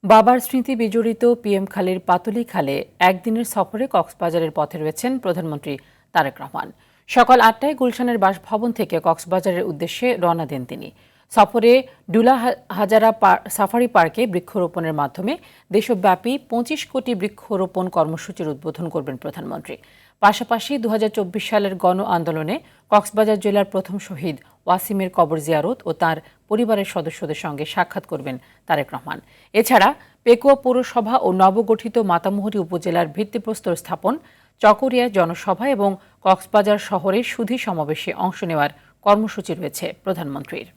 বাবার স্মৃতি বিজড়িত পিএম খালের পাতুলি খালে একদিনের সফরে কক্সবাজারের পথে রয়েছেন প্রধানমন্ত্রী তারেক রহমান। সকাল ৮টায় গুলশানের বাসভবন থেকে কক্সবাজারের উদ্দেশ্যে রওনা দেন তিনি। সফরে ডুলা হাজারা সাফারি পার্কে বৃক্ষরোপণের মাধ্যমে দেশব্যাপী ২৫ কোটি বৃক্ষরোপণ কর্মসূচির উদ্বোধন করবেন প্রধানমন্ত্রী। পাশাপাশি ২০২৪ সালের গণ আন্দোলনে কক্সবাজার জেলার প্রথম শহীদ ওয়াসিমের কবর জিয়ারত ও তার পরিবারের সদস্যদের সঙ্গে সাক্ষাৎ করবেন তারেক রহমান। এছাড়া পেকুয়া পৌরসভা ও নবগঠিত মাতামুহুরী উপজেলার ভিত্তিপ্রস্তর স্থাপন, চকরিয়া জনসভা এবং কক্সবাজার শহরে সুধী সমাবেশে অংশ নেওয়ার কর্মসূচি রয়েছে প্রধানমন্ত্রীর।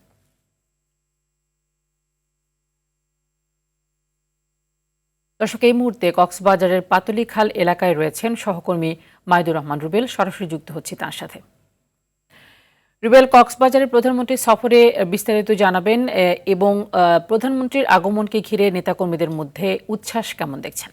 দর্শক, এই মুহূর্তে কক্সবাজারের পাতুলি খাল এলাকায় রয়েছেন সহকর্মী মাইদুর রহমান রুবেল। সরাসরি যুক্ত হচ্ছি তার সাথে। রুবেল, কক্সবাজারের প্রধানমন্ত্রীর সফরে বিস্তারিত জানাবেন এবং প্রধানমন্ত্রীর আগমনকে ঘিরে নেতাকর্মীদের মধ্যে উচ্ছ্বাস কেমন দেখছেন?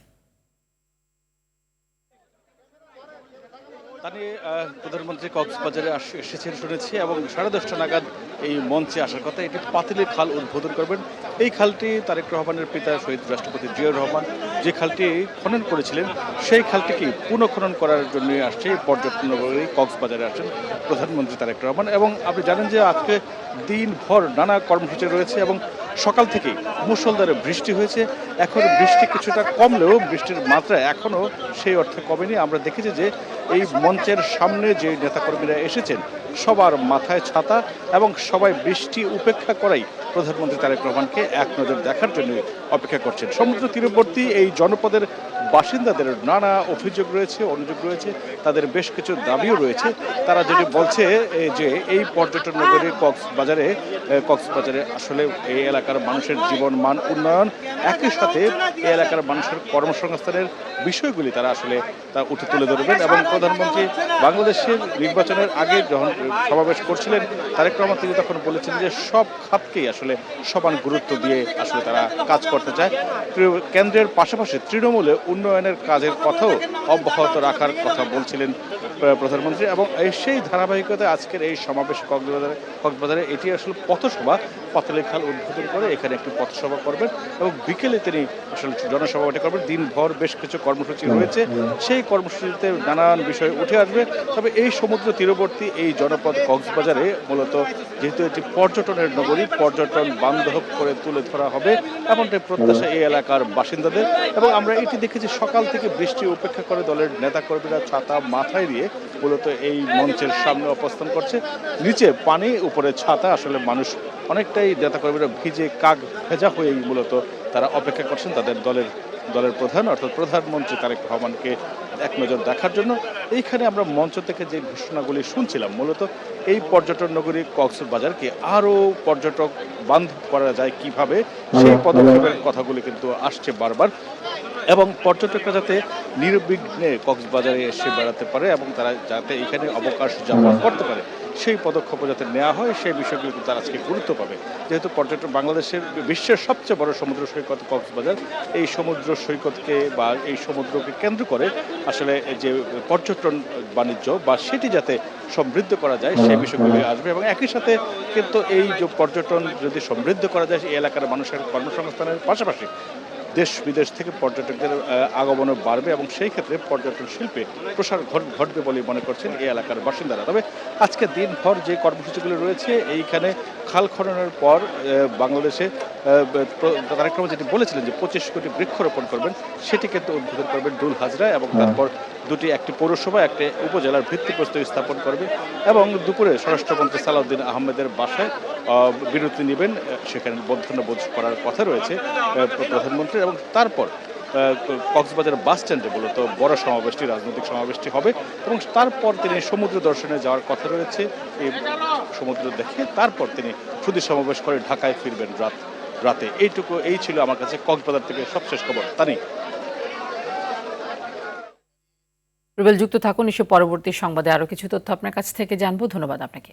প্রধানমন্ত্রী কক্সবাজারে এসেছেন শুনেছি এবং 10:30 নাগাদ এই মঞ্চে আসার কথা। এটি পাতিলি খাল উদ্বোধন করবেন। এই খালটি তারেক রহমানের পিতা শহীদ রাষ্ট্রপতি জিয়াউর রহমান যে খালটি খনন করেছিলেন, সেই খালটিকে পুনঃখনন করার জন্য আসছে এই পর্যটন নগরী কক্সবাজারে আসছেন প্রধানমন্ত্রী তারেক রহমান। এবং আপনি জানেন যে আজকে দিনভর নানা কর্মসূচি রয়েছে এবং সকাল থেকেই মুষলধারে বৃষ্টি হয়েছে। এখন বৃষ্টি কিছুটা কমলেও বৃষ্টির মাত্রা এখনও সেই অর্থে কমেনি। আমরা দেখেছি যে এই মঞ্চের সামনে যে নেতাকর্মীরা এসেছেন সবার মাথায় ছাতা এবং সবাই বৃষ্টি উপেক্ষা করাই প্রধানমন্ত্রী তারেক রহমানকে এক নজর দেখার জন্য অপেক্ষা করছেন। সমুদ্র তীরবর্তী এই জনপদের বাসিন্দাদের নানা অভিযোগ রয়েছে, অনুযোগ রয়েছে, তাদের বেশ কিছু দাবিও রয়েছে। তারা যেটি বলছে যে এই পর্যটন নগরী কক্সবাজারে আসলে এই এলাকার মানুষের জীবন মান উন্নয়ন, একই সাথে এই এলাকার মানুষের কর্মসংস্থানের বিষয়গুলি তারা আসলে তা উঠে তুলে ধরবেন। এবং প্রধানমন্ত্রী বাংলাদেশের নির্বাচনের আগে যখন সমাবেশ করছিলেন তারেক রহমান তিনি তখন বলেছেন যে সব খাতকেই আসলে সমান গুরুত্ব দিয়ে আসলে তারা কাজ করতে চায়। কেন্দ্রের পাশাপাশি তৃণমূলে উন্নয়নের কাজের কথাও অব্যাহত রাখার কথা বলছিলেন প্রধানমন্ত্রী। এবং সেই ধারাবাহিকতায় আজকের এই সমাবেশ কক্সবাজারে এটি আসলে পথসভা, পাতুলি খাল উদ্বোধন করে এখানে একটি পথসভা করবেন এবং বিকেলে তিনি আসলে জনসভাটি করবেন। দিনভর বেশ কিছু কর্মসূচি রয়েছে, সেই কর্মসূচিতে নানান বিষয় উঠে আসবে। তবে এই সমুদ্র তীরবর্তী এই জনপদ কক্সবাজারে মূলত যেহেতু এটি পর্যটনের নগরী, পর্যটন বান্ধব করে তুলে ধরা হবে এমনটাই প্রত্যাশা এই এলাকার বাসিন্দাদের। এবং আমরা এটি দেখেছি সকাল থেকে বৃষ্টি উপেক্ষা করে দলের নেতাকর্মীরা ছাতা মাথায় দিয়ে মূলত এই মঞ্চের সামনে অবস্থান করছে। নিচে পানি, উপরে ছাতা, আসলে মানুষ অনেকটাই নেতাকর্মীরা ভিজে কাক ভেজা হয়েই মূলত তারা অপেক্ষা করছেন তাদের দলের প্রধান অর্থাৎ প্রধানমন্ত্রী তারেক রহমানকে এক নজর দেখার জন্য। এইখানে আমরা মঞ্চ থেকে যে ঘোষণাগুলি শুনছিলাম মূলত এই পর্যটন নগরী কক্সবাজারকে আরও পর্যটক বান্ধব করা যায় কিভাবে, সেই পদক্ষেপের কথাগুলি কিন্তু আসছে বারবার। এবং পর্যটকরা যাতে নির্বিঘ্নে কক্সবাজারে এসে বেড়াতে পারে এবং তারা যাতে এখানে অবকাশ যাপন করতে পারে সেই পদক্ষেপ যাতে নেওয়া হয়, সেই বিষয়গুলো কিন্তু তারা আজকে গুরুত্ব পাবে। যেহেতু পর্যটন বাংলাদেশের বিশ্বের সবচেয়ে বড় সমুদ্র সৈকত কক্সবাজার, এই সমুদ্র সৈকতকে বা এই সমুদ্রকে কেন্দ্র করে আসলে যে পর্যটন বাণিজ্য বা সেটি যাতে সমৃদ্ধ করা যায় সেই বিষয়গুলি আসবে। এবং একই সাথে কিন্তু এই যে পর্যটন যদি সমৃদ্ধ করা যায় এই এলাকার মানুষের কর্মসংস্থানের পাশাপাশি দেশ বিদেশ থেকে পর্যটকদের আগমনও বাড়বে এবং সেই ক্ষেত্রে পর্যটন শিল্পে প্রসার ঘটবে বলে মনে করছেন এই এলাকার বাসিন্দারা। তবে আজকে দিনভর যে কর্মসূচিগুলো রয়েছে এইখানে খাল খননের পর বাংলাদেশে তারেক রহমান যেটি বলেছিলেন যে 25 কোটি বৃক্ষরোপণ করবেন, সেটি কিন্তু উদ্বোধন করবেন ডুল হাজরা এবং তারপর একটি পৌরসভা একটি উপজেলার ভিত্তিপ্রস্তর স্থাপন করবে। এবং দুপুরে স্বরাষ্ট্রমন্ত্রী সালাউদ্দিন আহমেদের বাসায় বিরতি নেবেন, সেখানে মধ্যাহ্নভোজ করার কথা রয়েছে প্রধানমন্ত্রী। এবং তারপর কক্সবাজার বাস স্ট্যান্ডে মূলত বড় সমাবেশটি, রাজনৈতিক সমাবেশটি হবে এবং তারপর তিনি সমুদ্র দর্শনে যাওয়ার কথা রয়েছে। এই সমুদ্র দেখে তারপর তিনি সুধী সমাবেশ করে ঢাকায় ফিরবেন রাতে। এই ছিল আমার কাছে কক্সবাজার থেকে সবশেষ খবর। তানি রুবেল, যুক্ত থাকুন, নিশ্চয় পরবর্তী সংবাদে আরো কিছু তথ্য আপনার কাছ থেকে জানবো। ধন্যবাদ আপনাকে।